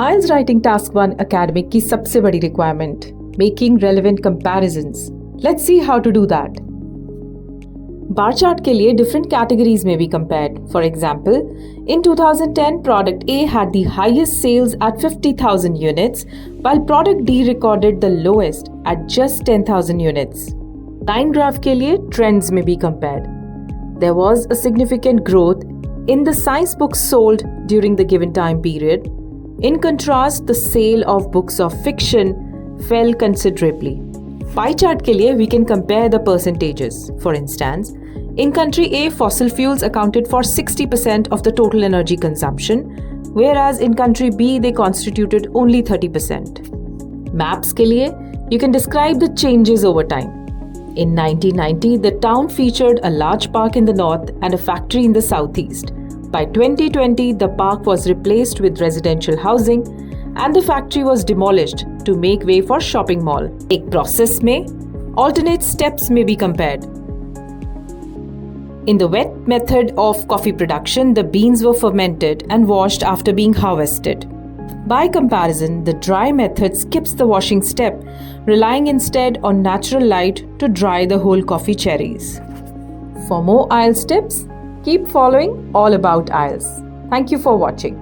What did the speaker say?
IELTS Writing Task 1 academic की सबसे बड़ी requirement, making relevant comparisons. Let's see how to do that. Bar chart के लिए different categories may be compared. For example, in 2010, product A had the highest sales at 50,000 units, while product D recorded the lowest at just 10,000 units. Line graph के लिए trends may be compared. There was a significant growth in the science books sold during the given time period. In contrast, the sale of books of fiction fell considerably. Pie chart के लिए we can compare the percentages. For instance, in country A, fossil fuels accounted for 60% of the total energy consumption, whereas in country B, they constituted only 30%. Maps के लिए you can describe the changes over time. In 1990, the town featured a large park in the north and a factory in the southeast. By 2020, the park was replaced with residential housing and the factory was demolished to make way for shopping mall. एक process में alternate steps may be compared. In the wet method of coffee production, the beans were fermented and washed after being harvested. By comparison, the dry method skips the washing step, relying instead on natural light to dry the whole coffee cherries. For more IELTS tips, keep following All About IELTS. Thank you for watching.